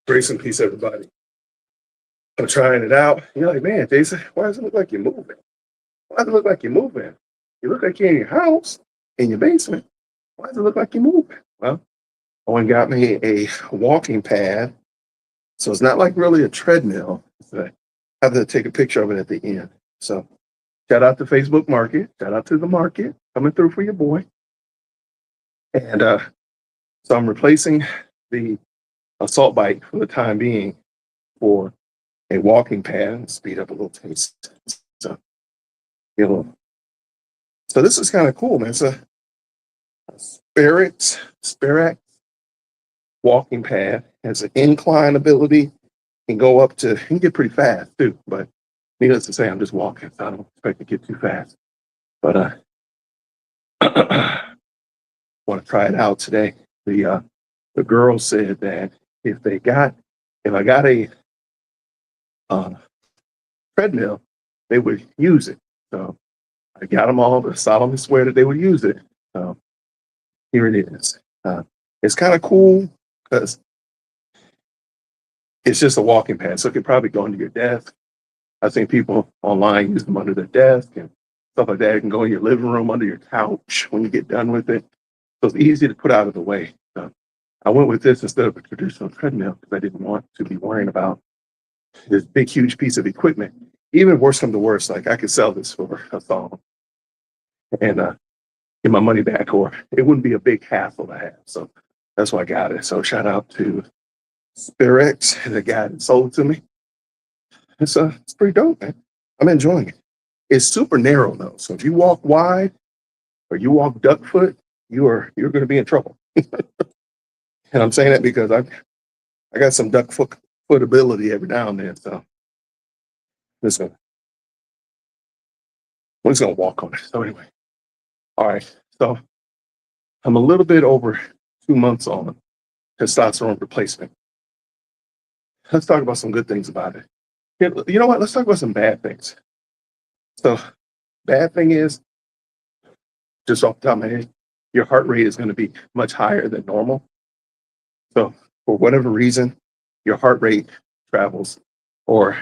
Grace and peace, everybody. I'm trying it out. You're like, man, Jason, why does it look like you're moving? Why does it look like you're moving? You look like you're in your house, in your basement. Why does it look like you're moving? Well, I went and got me a walking pad. So it's not like really a treadmill. I have to take a picture of it at the end. So shout out to Facebook Market. Shout out to the market coming through for your boy. And so I'm replacing the assault bike for the time being for a walking pad. Speed up a little taste. So, you know, so this is kind of cool, man. It's a Spirax walking pad. Has an incline ability. Can go up to, can get pretty fast too. But needless to say, I'm just walking, so I don't expect to get too fast. But want to try it out today. The girl said that if I got a treadmill, they would use it. So I got them all to solemnly swear that they would use it. So here it is. It's kind of cool because it's just a walking pad, so it could probably go under your desk. I've seen people online use them under their desk and stuff like that. It can go in your living room, under your couch when you get done with it. So it's easy to put out of the way. So I went with this instead of a traditional treadmill because I didn't want to be worrying about this big, huge piece of equipment. Even worse come to worse, like I could sell this for a song and get my money back, or it wouldn't be a big hassle to have. So that's why I got it. So shout out to Spirax, the guy that sold it to me. It's pretty dope, man. I'm enjoying it. It's super narrow though, so if you walk wide or you walk duck foot, you're going to be in trouble. And I'm saying that because I got some duck foot ability every now and then. So I'm just gonna walk on it. So anyway, all right. So I'm a little bit over 2 months on testosterone replacement. Let's talk about some good things about it. You know what? Let's talk about some bad things. So, bad thing is, just off the top of my head, your heart rate is going to be much higher than normal. So, for whatever reason, your heart rate travels or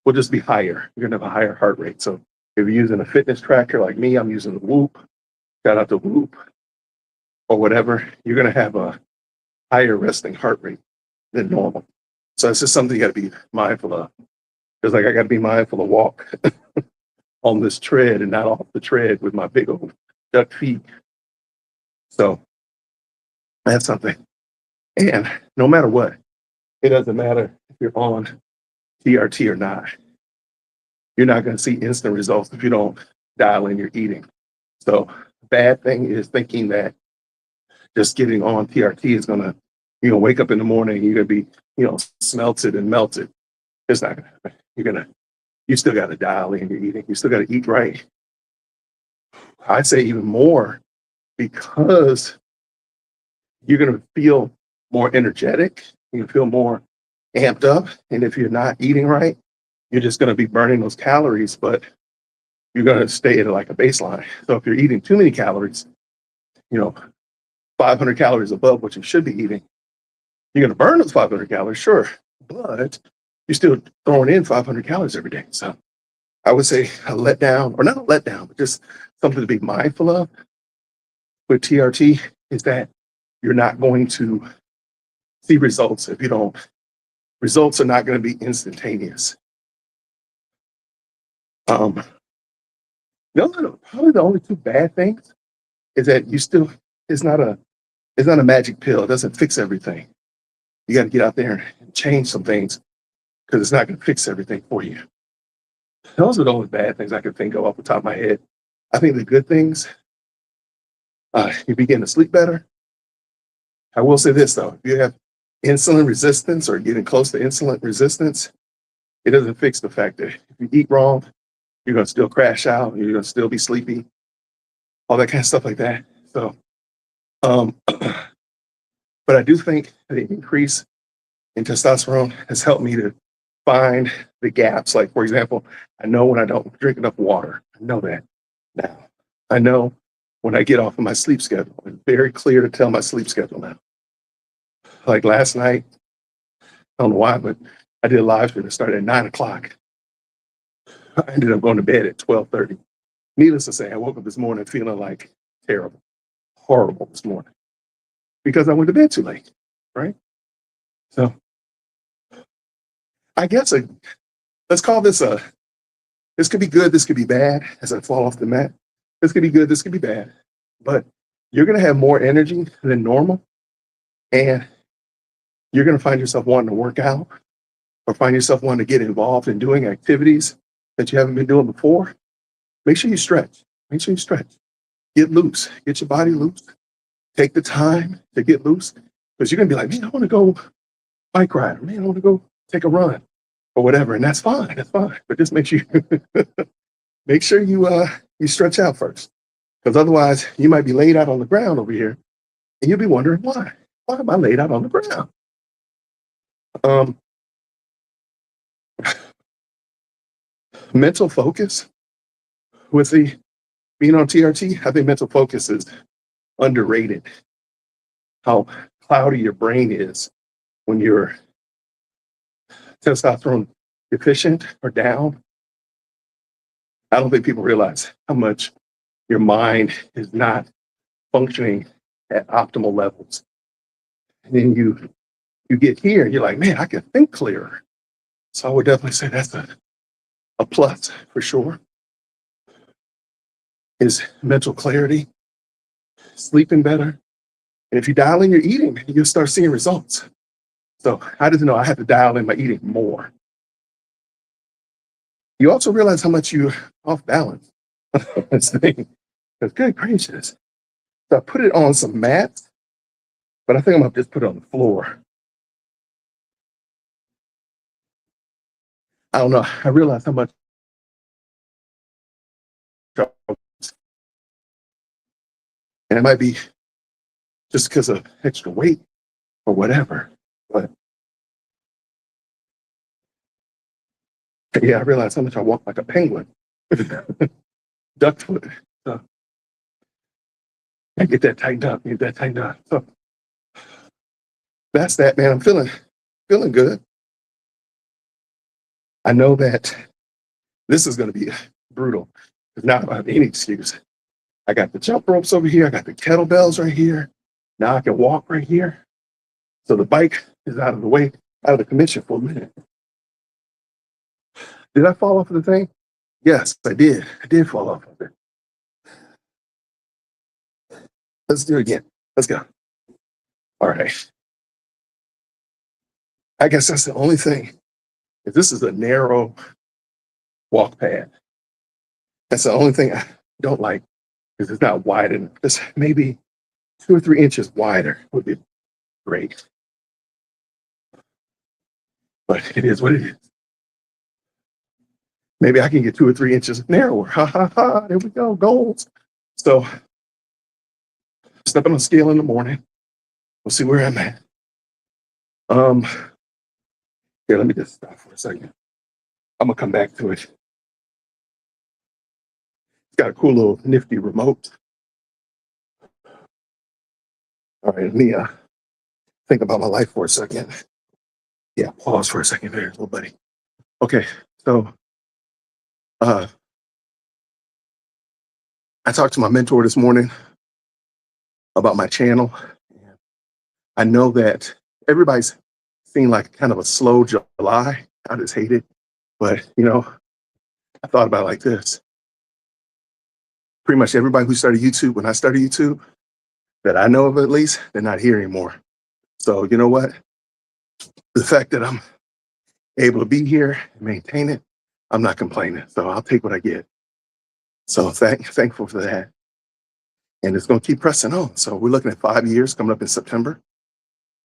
will just be higher. You're going to have a higher heart rate. So, if you're using a fitness tracker like me, I'm using the Whoop, shout out to Whoop, or whatever, you're going to have a higher resting heart rate than normal. So it's just something you got to be mindful of. Just like I got to be mindful to walk on this tread and not off the tread with my big old duck feet. So that's something. And no matter what, it doesn't matter if you're on TRT or not. You're not going to see instant results if you don't dial in your eating. So bad thing is thinking that just getting on TRT is going to, wake up in the morning and you're going to be, smelted and melted. It's not going to happen. You still got to dial in your eating. You still got to eat right. I'd say even more because you're going to feel more energetic. You feel more amped up. And if you're not eating right, you're just going to be burning those calories, but you're going to stay at like a baseline. So if you're eating too many calories, 500 calories above what you should be eating, you're going to burn those 500 calories, sure, but you're still throwing in 500 calories every day. So I would say a letdown, or not a letdown, but just something to be mindful of with TRT is that you're not going to see results if you don't. Results are not going to be instantaneous. Probably the only two bad things is that it's not a magic pill. It doesn't fix everything. You got to get out there and change some things because it's not going to fix everything for you. Those are the only bad things I can think of off the top of my head. I think the good things, you begin to sleep better. I will say this though, if you have insulin resistance or getting close to insulin resistance, it doesn't fix the fact that if you eat wrong, you're going to still crash out, you're going to still be sleepy, all that kind of stuff like that. So, but I do think the increase in testosterone has helped me to find the gaps. Like, for example, I know when I don't drink enough water. I know that now. I know when I get off of my sleep schedule. It's very clear to tell my sleep schedule now. Like last night, I don't know why, but I did a live stream that started at 9 o'clock. I ended up going to bed at 12:30. Needless to say, I woke up this morning feeling like terrible, horrible this morning because I went to bed too late, right? So I guess let's call this could be good, this could be bad as I fall off the mat. This could be good, this could be bad, but you're going to have more energy than normal, and you're going to find yourself wanting to work out or find yourself wanting to get involved in doing activities that you haven't been doing before. Make sure you stretch. Make sure you stretch. Get loose. Get your body loose. Take the time to get loose because you're going to be like, man, I want to go bike ride. Or, man, I want to go take a run or whatever. And that's fine. That's fine. But just make sure make sure you stretch out first, because otherwise you might be laid out on the ground over here and you'll be wondering why. Why am I laid out on the ground? Mental focus with the being on TRT, I think mental focus is underrated. How cloudy your brain is when you're testosterone deficient or down. I don't think people realize how much your mind is not functioning at optimal levels. And then you get here and you're like, man, I can think clearer. So I would definitely say that's a plus for sure. Is mental clarity, sleeping better. And if you dial in your eating, you'll start seeing results. So I just know I have to dial in my eating more. You also realize how much you're off balance. This thing. Because good gracious. So I put it on some mats, but I think I'm gonna just put it on the floor. I don't know. I realize how much and it might be just because of extra weight or whatever. But yeah, I realize how much I walk like a penguin. Duck foot. So I get that tightened up, get that tightened up. So that's that, man. I'm feeling good. I know that this is gonna be brutal. Because now I don't have any excuse. I got the jump ropes over here, I got the kettlebells right here. Now I can walk right here. So the bike is out of the way, out of the commission for a minute. Did I fall off of the thing? Yes, I did. I did fall off of it. Let's do it again. Let's go. All right. I guess that's the only thing. If this is a narrow walk path, that's the only thing I don't like, because it's not wide enough. Just maybe 2 or 3 inches wider would be great. But it is what it is. Maybe I can get 2 or 3 inches narrower. Ha ha ha. There we go. Goals. So step on the scale in the morning. We'll see where I'm at. Here, let me just stop for a second. I'm gonna come back to it. It's got a cool little nifty remote. All right, let me think about my life for a second. Yeah, pause for a second there, little buddy. Okay, so I talked to my mentor this morning about my channel. I know that everybody's seen like kind of a slow July. I just hate it. But, I thought about it like this. Pretty much everybody who started YouTube, when I started YouTube, that I know of at least, they're not here anymore. So you know what? The fact that I'm able to be here and maintain it, I'm not complaining. So I'll take what I get. So thankful for that. And it's going to keep pressing on. So we're looking at 5 years coming up in September.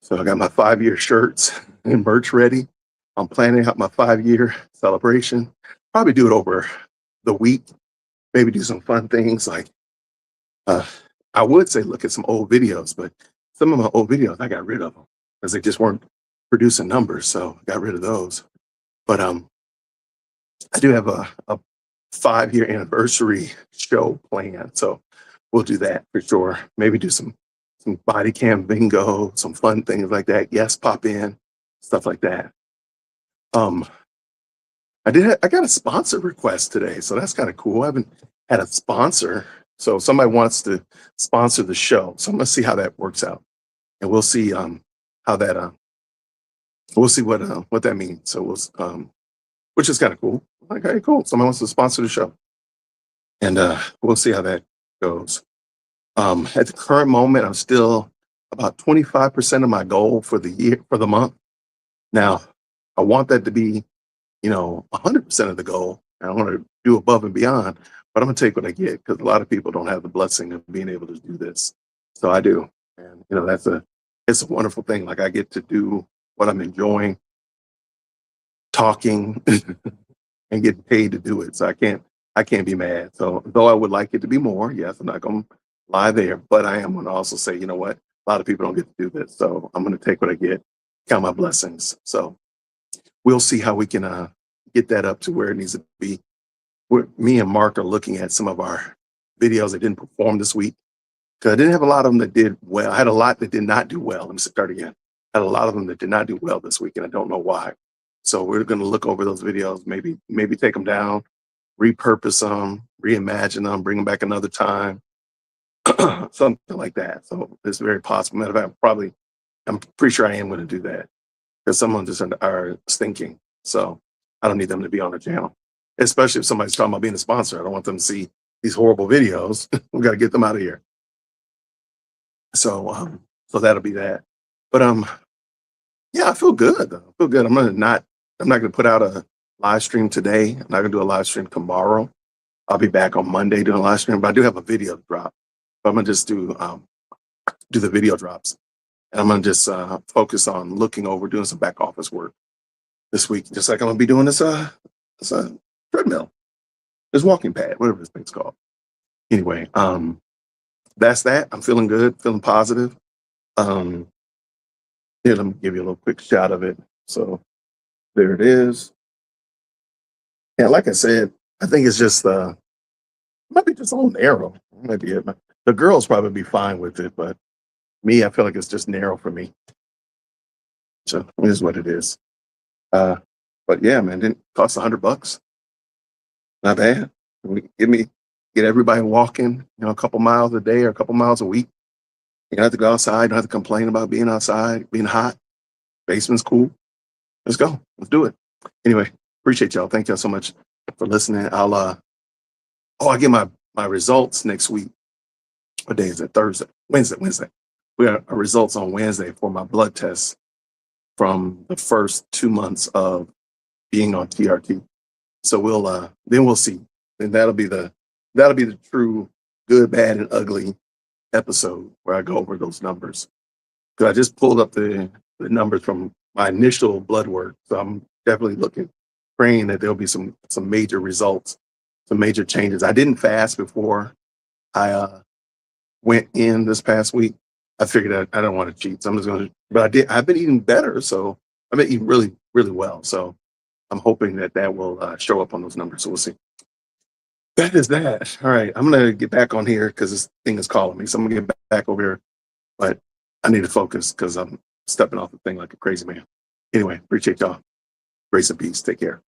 So I got my 5-year shirts and merch ready. I'm planning out my 5-year celebration. Probably do it over the week. Maybe do some fun things like, I would say look at some old videos, but some of my old videos, I got rid of them because they just weren't producing numbers. So I got rid of those. But I do have a 5-year anniversary show planned. So we'll do that for sure. Maybe do some body cam bingo, some fun things like that. Yes, pop in. stuff like that. Um, I got a sponsor request today, so that's kind of cool. I haven't had a sponsor, so if somebody wants to sponsor the show. So I'm gonna see how that works out, and we'll see how that we'll see what that means. So which is kind of cool. Okay, cool. Someone wants to sponsor the show, and we'll see how that goes. At the current moment, I'm still about 25% of my goal for the year for the month. Now, I want that to be 100% of the goal. I want to do above and beyond, but I'm gonna take what I get because a lot of people don't have the blessing of being able to do this. So I do, and it's a wonderful thing. Like I get to do what I'm enjoying, talking, and getting paid to do it. So I can't be mad. So though I would like it to be more, yes, I'm not gonna lie there, but I am gonna also say, you know what? A lot of people don't get to do this, so I'm gonna take what I get, count my blessings. So we'll see how we can get that up to where it needs to be. Me and Mark are looking at some of our videos that didn't perform this week because I didn't have a lot of them that did well. I had a lot that did not do well. Let me start again. I had a lot of them that did not do well this week, and I don't know why. So we're going to look over those videos, maybe take them down, repurpose them, reimagine them, bring them back another time, something like that. So it's very possible. Matter of fact, I'm pretty sure I am going to do that because someone just are thinking. So I don't need them to be on the channel, especially if somebody's talking about being a sponsor. I don't want them to see these horrible videos. We got to get them out of here. So that'll be that. But yeah, I feel good though. I feel good. I'm not gonna put out a live stream today. I'm not gonna do a live stream tomorrow. I'll be back on Monday doing a live stream, but I do have a video drop. But I'm gonna just do the video drops. And I'm gonna just focus on looking over doing some back office work this week, just like I'm gonna be doing this treadmill, this walking pad, whatever this thing's called. Anyway, that's that. I'm feeling good, feeling positive. Here, let me give you a little quick shot of it. So there it is. Yeah, like I said, I think it's just might be just a little narrow. Might be it. The girls probably be fine with it, but me, I feel like it's just narrow for me. So it is what it is. But yeah, man, didn't cost $100. Not bad. Get everybody walking, a couple miles a day or a couple miles a week. You don't have to go outside. Don't have to complain about being outside, being hot. Basement's cool. Let's go. Let's do it. Anyway, appreciate y'all. Thank y'all so much for listening. I get my results next week. What day is it? Thursday, Wednesday. We got our results on Wednesday for my blood test from the first 2 months of being on TRT. So we'll see. And that'll be the true good, bad, and ugly episode where I go over those numbers. Because I just pulled up the numbers from my initial blood work. So I'm definitely praying that there'll be some major results, some major changes. I didn't fast before I went in this past week. I figured I don't want to cheat. So I'm just going to, but I've been eating better. So I've been eating really, really well. So I'm hoping that will show up on those numbers. So we'll see. That is that. All right. I'm going to get back on here because this thing is calling me. So I'm going to get back over here, but I need to focus because I'm stepping off the thing like a crazy man. Anyway, appreciate y'all. Grace and peace. Take care.